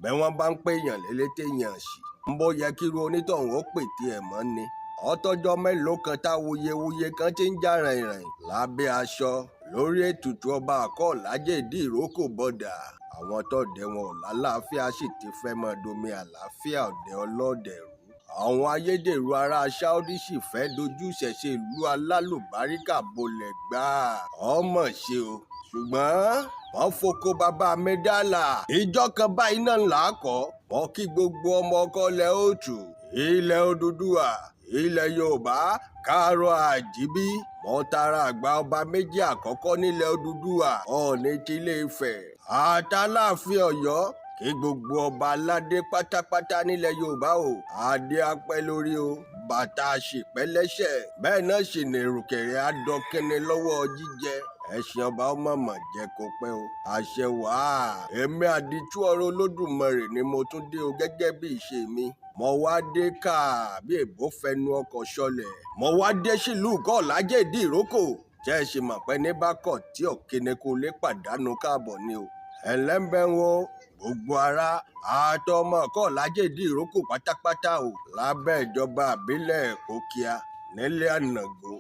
bẹ́ẹ̀ wọ́n bá ń pè èèyàn lélété èèyàn sí ń bó yẹ kí irú onítọ̀hún ó pè tí ẹ̀ mọ́ ni. ọtọ́jọ́ mélòó kan táwuyewuye kan ti ń já rìnrìn lábẹ́ aṣọ lórí ètùtù ọba Akọ́ọ̀lájẹ́ Ìdíròkò bọ́dà. àwọn tọ́dẹ̀ wọn ò lálàáfíà sì ti fẹ́ mọ́ domi àlàáfíà ọ̀dẹ̀ ọlọ́dẹ̀ rú. àwọn ayédèrú ará Saudi sì fẹ́ dojú ìṣẹ̀ṣe ìlú alálùbáríkà bolẹ̀ gbáà. ọmọ ṣe o ṣùgbọ́n wọ́n foko bàbá Amẹ́dálà. ìjọ kan báyìí náà là á kọ́ wọ́n kí gbogbo ọmọ ọkọ ilẹ̀ òtù ilẹ̀ Odùduwà ilẹ̀ Yorùbá káàárọ̀ àjíbí. wọ́n tara àgbà ọba méjì àkọ́kọ́ nílẹ̀ Odùduwà Ọọ̀ni tilé Ifẹ̀ àtàláàfin Ọ̀yọ́ kí gbogbo ọba aládé pátápátá nílẹ̀ Yorùbá o adé apẹ́ lórí o bàtà àṣìpẹ́ lẹ́sẹ̀ bẹ́ẹ̀ náà sì ní ìrùkẹ̀rẹ̀ adọ́kẹ́ni lọ́wọ́ jíjẹ ẹ̀sìn ọba ọmọọmọ jẹ́ kó pẹ́ o àṣẹ wàá. èmi àdìtú ọ̀rọ̀ Olódùmarè ni mo tún dé o gẹ́gẹ́ bí ìṣe mi. mo wá dé ká bí èbó fẹnu ọkọ̀ ṣọlẹ̀. mo wá dé sílùú Akọ́ọ̀lájẹ́ Ìdíròkò jẹ́ ẹ ṣe mọ̀ pé ní bá kọ̀ tí ọ̀kẹ́ni kò lè pàdánù káàbọ̀ ni o. ẹlẹ́mbẹ́ wọn gbogbo ara àtọmọ Akọ́ọ̀lájẹ́ Ìdíròkò pátápátá o lábẹ́ ìjọba àbílẹ̀ Ìpókíà nílẹ̀ Ànàgó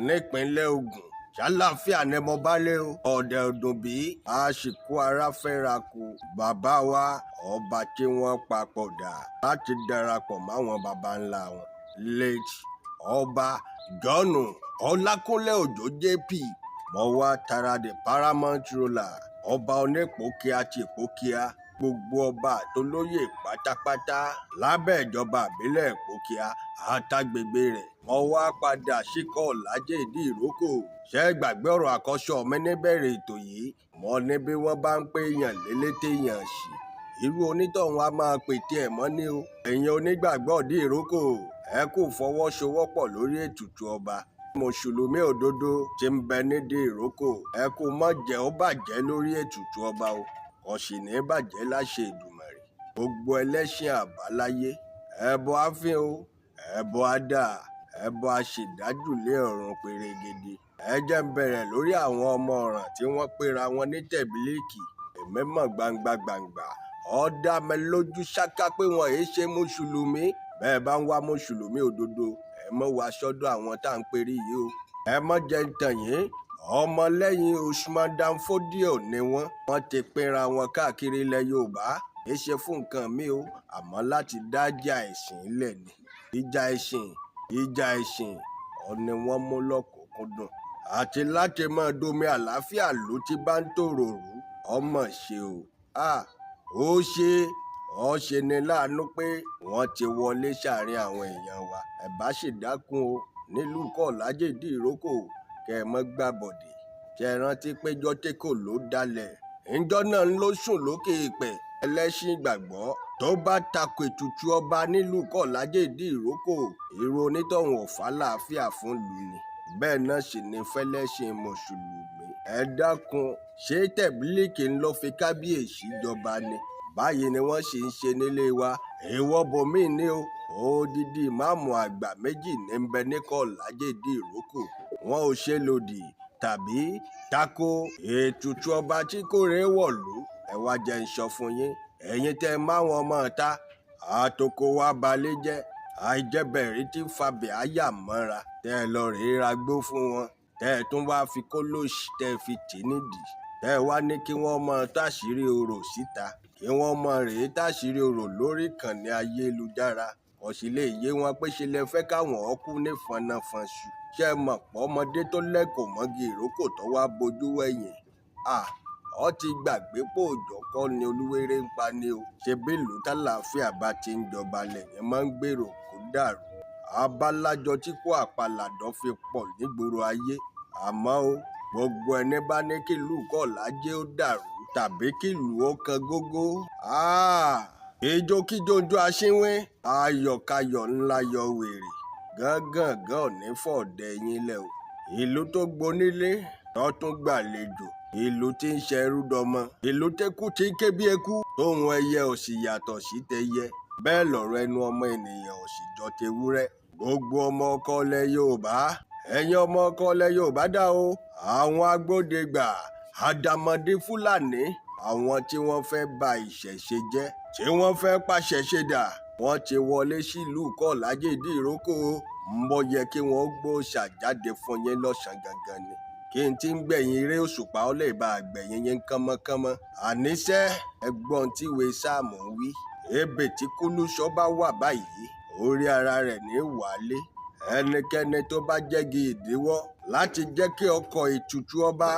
nípínlẹ̀ Ògùn ṣàlàáfíà ni mo bá lé o. ọ̀dẹ̀ ọdún bí àsìkò ara fẹ́ra kù bàbá wa ọba tí wọ́n papòdà láti darapọ̀ máwọn baba ńlá wọn late ọba Jọ́ọ̀nù Ọlákúnlé Òjó JP. mo wá tara the paramount ruler ọba onípòkíà ti Ìpókíà gbogbo ọba àtolóyè pátápátá lábẹ́ ìjọba àbílẹ̀ Ìpókíà àtàgbègbè rẹ̀. mo wá padà sí Akọ́ọ̀lájẹ́ Ìdíròkò. ṣé gbàgbé ọ̀rọ̀ àkọ́sọ mi níbẹ̀rẹ̀ ètò yìí mo ní bí wọ́n bá ń pè èèyàn lélété èèyàn sí irú onítọ̀hún á máa pètè ẹ̀ mọ́ ní o. ẹ̀yin onígbàgbọ́ Ìdíròkò ẹ kò fọwọ́sowọ́pọ̀ lórí ètùtù ọba. mùsùlùmí òdodo tí ń bẹ ní Ìdíròkò ẹ kò má jẹ́ ó bàjẹ́ lórí ètùtù ọba o kò sì ní bàjẹ́ láṣẹ Èdùmàrè. gbogbo ẹlẹ́sìn àbáláyé ẹbọ àfin o ẹbọ àdá ẹbọ àṣèdájúlé ọ̀run pèrègèdè. ẹ jẹ́ ń bẹ̀rẹ̀ lórí àwọn ọmọ ọ̀ràn tí wọ́n pera wọn ní tẹ̀bílíìkì. èmi mọ̀ gbangba ó dá mi lójú ṣáká pé wọn èé ṣe mùsùlùmí. bẹ́ẹ̀ bá ń wá mùsùlùmí òdodo ẹ mọ̀ wá sọ́dọ̀ àwọn tá à ń perí yìí o. ẹ mọ̀ jẹ́ ń tàn yín ọmọlẹ́yìn Usman Dan Fodio ni wọ́n ti pera wọn káàkiri ilẹ̀ Yorùbá kì í ṣe fún nǹkan mi o àmọ́ láti dájà ẹ̀sìn ilẹ̀ ni. ìjà ẹ̀sìn ọ̀ni wọ́n mú lọ́kùnkúndùn àti láti máa domi àlàáfíà ló ti bá ń tòrò rú. ọmọ ṣe o ó ṣe ni láàánú pé wọ́n ti wọlé sáàrin àwọn èèyàn wa. ẹ bá sì dákun o nílùú Akọ́ọ̀lájẹ́ Ìdíròkò kẹ ẹ mọ́ gbàbọ̀dé. ṣe é rántí péjọ tí kò ló dalẹ̀ ńjọ́ náà ń lọ sùn lókè ìpẹ́. ẹlẹ́sìn ìgbàgbọ́ tó bá tako ètùtù ọba nílùú Akọ́ọ̀lájẹ́ Ìdíròkò irú onítọ̀hún ò fàlàáfíà fún lù ni. bẹ́ẹ̀ náà sì ni fẹ́lẹ́sìn mùsùlùmí. ẹ dákun ṣé tẹ̀bílíìkì ń lọ fi kábíyèsí jọba ni. báyìí ni wọ́n sì ń ṣe nílé wa èèwọ̀ bòmíì ni o. odidi ìmáàmù àgbà méjì ní ń bẹ ní Akọ́ọ̀lájẹ́ Ìdíròkò. wọn ò ṣe lòdì tàbí tako ètùtù ọba tí kò rè wọ̀lú. ẹ wá jẹ́ ń sọ fún yín ẹ̀yin tẹ́ máwọn ọmọ ọ̀tá àtòkò wa balẹ̀ jẹ́ àìjẹ́bẹ̀rí tí fàbẹ̀ àyà mọ́ra tẹ́ ẹ lọ rèé ra gbó fún wọn tẹ́ ẹ tún wá fi kólóòṣì tẹ́ ẹ fi tì nídìí tẹ́ ẹ wá ní kí wọ́n mọ táṣìírí orò síta kí wọ́n mọ rèé táṣìírí orò lórí ìkànnì ayélujára kò sì lè yé wọn pé ṣe lè fẹ́ káwọn ọkú ní fọnáfọnṣu. ṣé ẹ mọ̀ pọ̀ ọmọdé tó lẹ́kọ̀ọ́ mọ́gi ìrókò tó wá bojú wẹ̀yìn ọ ti gbàgbé pò òjò kọ́ ni olúwéré ń pa ni o. ṣe bí ìlú tálàáfíà bá ti ń jọba lẹ́yìn máa ń gbèrò kó dàrú. abálájọ tí kò àpàlàdọ́ fi pọ̀ nígboro ayé. àmọ́ o gbogbo ẹni bá ní kí ìlú Akọ́ọ̀lájẹ́ ó dàrú tàbí kí ìlú ó kan gógó. ìjókíjó ń jó aṣínwín ayọ̀kayọ̀ ńlá yọ wèrè gángan ò ní fọ̀ọ́dẹ yín lẹ̀ o. ìlú tó gbonílé tó tún gbàlejò ìlú tí ń ṣẹrú dọmọ ìlú tẹkù tí ń ké bí eku tóun ẹyẹ ò sì yàtọ̀ sí tẹyẹ bẹ́ẹ̀ lọ̀rọ̀ ẹnu ọmọ ènìyàn ò sì jọ tewúrẹ́. gbogbo ọmọ ọkọ ilẹ̀ Yorùbá ẹ̀yin ọmọ ọkọ ilẹ̀ Yorùbá dá o. àwọn agbódegbà àdàmọ̀dé Fúlàní àwọn tí wọ́n fẹ́ ba ìṣẹ̀ṣe jẹ́ tí wọ́n fẹ́ pàṣẹṣe dà wọ́n ti wọlé sílùú Kọ́làjé Ìdíròkò ń bọ̀ yẹ kí wọ́n gbóòṣà jáde fún yín lọ́sàn-án gangan ni kí n ti ń gbẹ̀yìn eré òṣùpá ó lè bá àgbẹ̀yìn yín kánmọ́kánmọ́ àníṣẹ́ ẹgbọ́n tí ìwé sáàmù ń wí ebè tí kúlúṣọ́ bá wà báyìí orí ara rẹ̀ ní wàálé ẹnikẹ́ni tó bá jẹ́gi ìdíwọ́ láti jẹ́ kí ọkọ̀ ètùtù ọba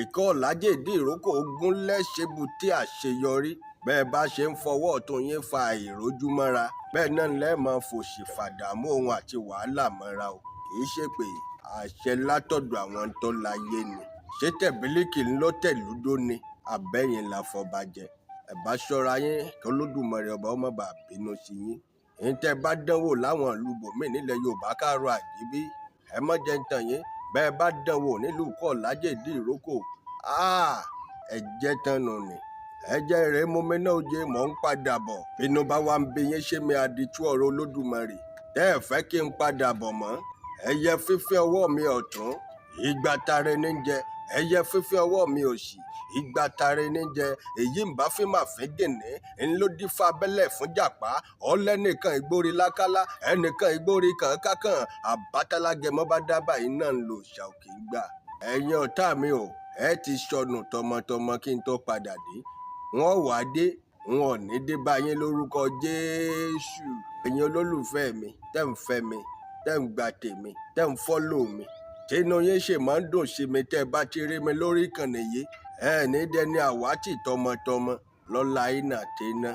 Ìkọ́làjé Ìdíròkò gúnlẹ̀ ṣebùté àṣeyọrí bẹ́ẹ̀ bá ṣe ń fọwọ́ ọ̀tún yín fa ìrójú mọ́ra bẹ́ẹ̀ náà lẹ́ẹ̀ máa fòṣì fàdàmú ohun àti wàhálà mọ́ra o kì í ṣe pé àṣẹ látọ̀dọ̀ àwọn tó láyé ni ṣé tẹ̀bílíkì ń lọ tẹ̀lúdó ni àbẹ́yìn láfọbàjẹ́ ẹ bá ṣọ́ra yín kí Olódùmarè ọba ọmọ bá bínú sí yín èyí tẹ́ bá dánwò láwọn ìlú bòmíì nílẹ̀ Yorùbá káàárọ̀ àjíbí ẹ má jẹ́ ń tàn yín bẹ́ẹ̀ bá dánwò nílùú Kọ́làjé Ìdíròkò ẹ jẹ́ tán nù ni ẹ̀jẹ̀ rẹ̀ mú mi náà jẹ́ mọ̀ ń padà bọ̀ bínú bá wà ń bí yín ṣé mi àdìtú ọ̀rọ̀ Olódùmarè tẹ́ ẹ fẹ́ kí n padà bọ̀ mọ́ ẹyẹ fífẹ́ ọwọ́ mi ọ̀tún ìgbà tare ní jẹ ẹyẹ fífẹ́ ọwọ́ mi òsì ìgbà tare ní jẹ èyí ń bá fi máa fẹ́ dènè ńlọdífà abẹ́lẹ̀ fún jàpá ọlẹ́nìkan ìgbórí lákálá ẹnìkan ìgbórí kànkákàn àbátalágẹmọ́ bá dábàá iná ń lo òòṣà òkè gbà ẹ̀yin ọ̀tá mi ò ẹ ti sọnù tọmọtọmọ kí n tó padà dé wọn wà á dé wọn ò ní dé bá yín lórúkọ Jésù ẹ̀yin olólùfẹ́ mi tẹ́ ń fẹ́ mi tẹ́ ń gba tèmi tẹ́ ń fọ́lò mi tínú yín ṣe máa ń dùn sí mi tẹ́ bá ti rí mi lórí ìkànnì yìí ẹ ní dẹni àwátì tọmọtọmọ lọ́la iná tẹ́ná.